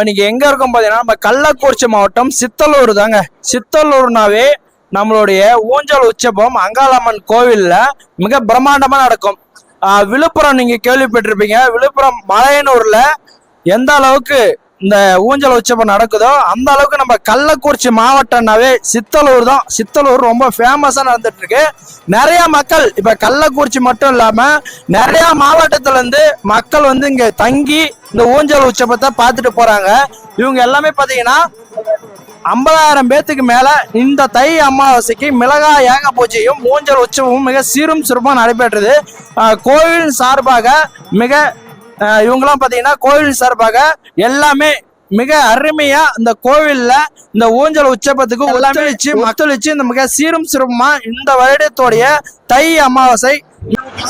இன்னைக்கு எங்க இருக்கோம் பாத்தீங்கன்னா நம்ம கள்ளக்குறிச்சி மாவட்டம் சித்தலூர் தாங்க. சித்தலூர்னாவே நம்மளுடைய ஊஞ்சல் உற்சவம் அங்காளம்மன் கோவில்ல மிக பிரம்மாண்டமா நடக்கும். விழுப்புரம் நீங்க கேள்விப்பட்டிருப்பீங்க. விழுப்புரம் மலையனூர்ல எந்த அளவுக்கு இந்த ஊஞ்சல் உற்சவம் நடக்குதோ அந்த அளவுக்கு நம்ம கள்ளக்குறிச்சி மாவட்டம்னாவே சித்தலூர் தான். சித்தலூர் ரொம்ப ஃபேமஸா நடந்துட்டு இருக்கு. நிறைய மக்கள் இப்ப கள்ளக்குறிச்சி மட்டும் இல்லாம நிறைய மாவட்டத்துல இருந்து மக்கள் இங்க தங்கி இந்த ஊஞ்சல் உற்சவத்தை பார்த்துட்டு போறாங்க. இவங்க எல்லாமே பாத்தீங்கன்னா 50,000 பேத்துக்கு மேல இந்த தை அமாவாசைக்கு மிளகாய் ஏக பூஜையும் ஊஞ்சல் உற்சவமும் மிக சீரும் சிறப்பா நடைபெற்றது. கோவில் சார்பாக இவங்கெல்லாம் பாத்தீங்கன்னா கோவில் சார்பாக எல்லாமே மிக அருமையா இந்த கோவில்ல இந்த ஊஞ்சல் உற்சவத்துக்கு ஒத்துழைச்சு இந்த மிக சீரும் சிறப்புமா இந்த வருடத்தோடைய தை அமாவாசை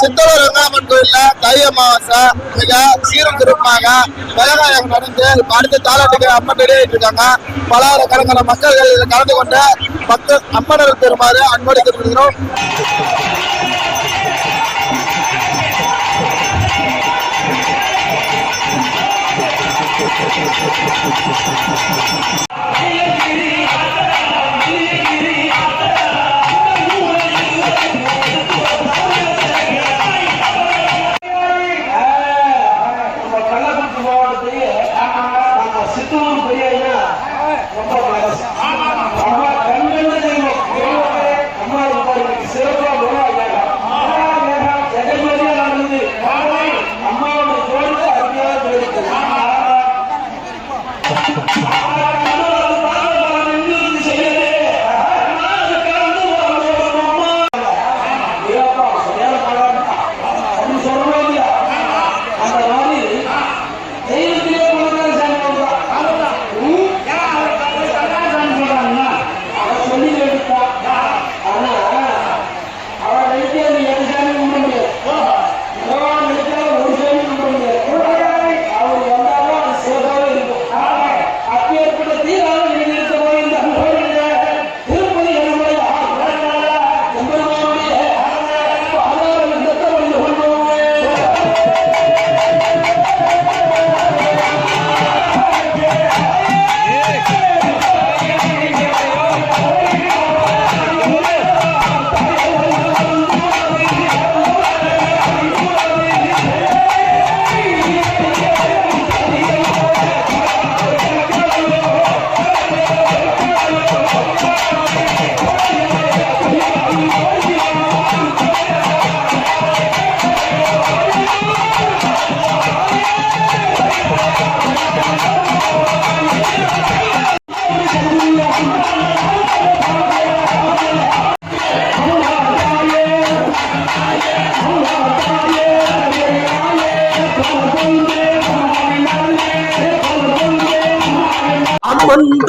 சித்தலூர் அங்காளம்மன் கோயில்ல தை அமாவாசை மிக சீரும் சிறப்பாக மிளகாயம் நடந்து அடுத்த தாலாட்டுக்கு அம்மன் ரெடி ஆயிட்டு இருக்காங்க. பலாயிரக்கணக்கான மக்கள் கலந்து கொண்டு அம்மனர் பெறுமாறு அன்போடு கேட்டுக்கிறோம்.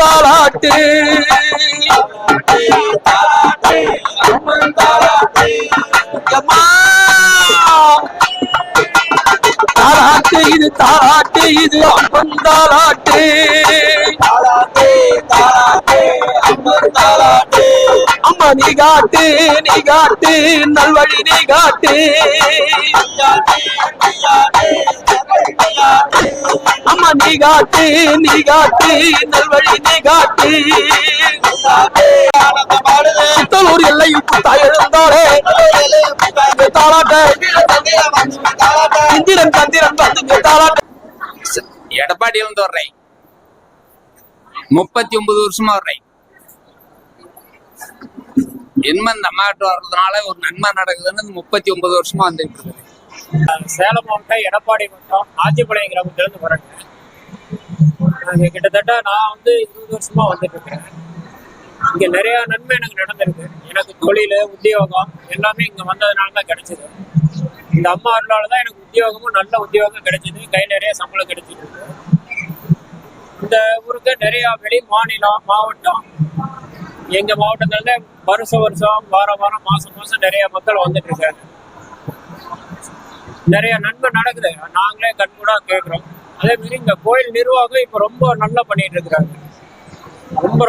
தாலாட்டு தாலாட்டு இது தாலாட்டு இது அம்மன் தாலாட்டு அம்மா நீ காட்டு நல்வழி நீ காட்டு அம்மா நீ காட்டு நல்வழி நீ காட்டு சித்தலூர் எல்லையில் புத்தாய் எழுந்தாலே தாலாட்ட இந்திரன் தந்திரன் வந்து தாலாட்ட. எடப்பாடியில இருந்து வர்றேன். 39 வருஷமா வர்றேன். இனிமே இந்த அம்மாட்டு வர்றதுனால ஒரு நன்மை நடக்குதுன்னு 39 வருஷமா வந்துட்டு இருக்கு. சேலம் மாவட்டம் எடப்பாடி மாவட்டம் ஆச்சிப்பாளையம் கிராமத்திலிருந்து வரேன். கிட்டத்தட்ட நான் 20 வருஷமா வந்துட்டு இருக்கிறேன். இங்க நிறைய நன்மை எனக்கு நடந்திருக்கு. எனக்கு தொழில் உத்தியோகம் எல்லாமே இங்க வந்ததுனால தான் கிடைச்சது. இந்த அம்மா அருளாலதான் எனக்கு உத்தியோகமும் நல்ல உத்தியோகம் கிடைச்சது. கை நிறைய சம்பளம் கிடைச்சிட்டு இருக்கு. இந்த ஊருக்கு நிறைய வெளி மாநிலம் மாவட்டம் எங்க மாவட்டங்கள்ல வருஷம் வாரம் மாசம் நிறைய மக்கள் வந்துட்டு இருக்காங்க. நிறைய நன்மை நடக்குது. நாங்களே கண்கூடா கேட்கிறோம். அதே மாதிரி இந்த கோயில் நிர்வாகம் இப்ப ரொம்ப நல்லா பண்ணிட்டு இருக்கிறாங்க.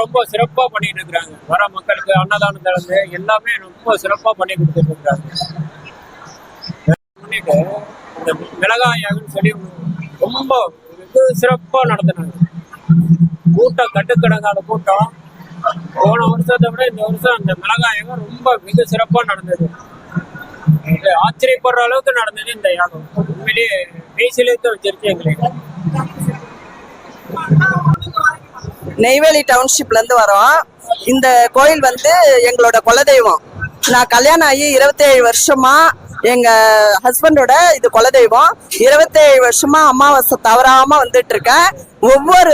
ரொம்ப சிறப்பா பண்ணிட்டு இருக்கிறாங்க. வர மக்களுக்கு அன்னதானம் தளர்ந்து எல்லாமே ரொம்ப சிறப்பா பண்ணி கொடுத்துட்டு இருக்கிறாங்க. இந்த மிளகாயாகன்னு சொல்லி ரொம்ப சிறப்பா நடத்தினாங்க. கூட்டம் கட்டுக்கடங்காத கூட்டம். போன வருஷத்தை விட இந்த வருஷம் அந்த மிளகாயகம் ரொம்ப மிக சிறப்பா நடந்தது. இது ஆச்சரியப்படுற அளவுக்கு நடந்தது இந்த யாகம். உண்மையிலேயே மெய்சிலிருக்க வச்சிருச்சு எங்களுக்கு. நெய்வேலி டவுன்ஷிப்ல இருந்து வரோம். இந்த கோயில் வந்து எங்களோட குலதெய்வம். நான் கல்யாணம் ஆகி 27 வருஷமா எங்க ஹஸ்பண்டோட இது குலதெய்வம். 27 வருஷமா அமாவாசை தவறாம வந்துட்டு இருக்கேன். ஒவ்வொரு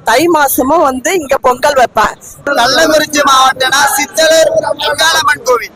தை மாசமும் வந்து இங்க பொங்கல் வைப்பேன். கள்ளக்குறிச்சி மாவட்டம்னா சித்தலூர் அங்காளம்மன் கோவில்.